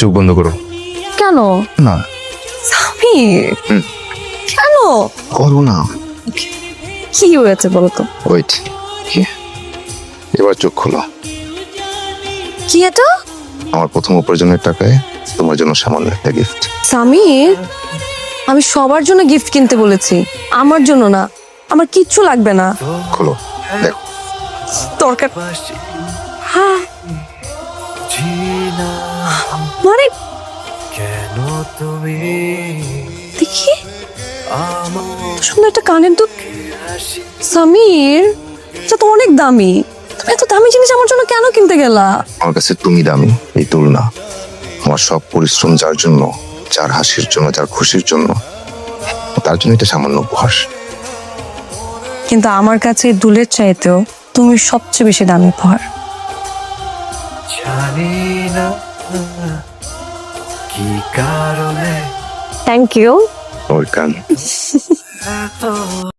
চোখ বন্ধ করো। কেন? না সামির কেন? করো না। কি হয়েছে বলো তো? ওয়েট, এবার চোখ খোলো। কি এটা? আমার প্রথম উপার্জনের টাকায় তোমার জন্য সামান্য একটা গিফট। সামির, আমি সবার জন্য গিফট কিনতে বলেছি, আমার জন্য না। আমার কিচ্ছু লাগবে না। খোলো, দেখো। দরকার হ্যাঁ মানে কেন তুমি দেখি সুন্দর একটা কানের দুল। সামির, এটা তো অনেক দামি। তুমি এত দামি জিনিস আমার জন্য কেন কিনতে গেলা? আমার কাছে তুমি দামি এই তুলনা। আমার সব পরিশ্রম যার জন্য, যার হাসির জন্য, যার খুশির জন্য, তার জন্য এটা সামান্য উপহার। কিন্তু আমার কাছে এই দুলের চাইতেও তুমি সবচেয়ে বেশি দামি উপহার। জানি না কি কারণে থ্যাংক ইউ। ওয়েলকাম। এত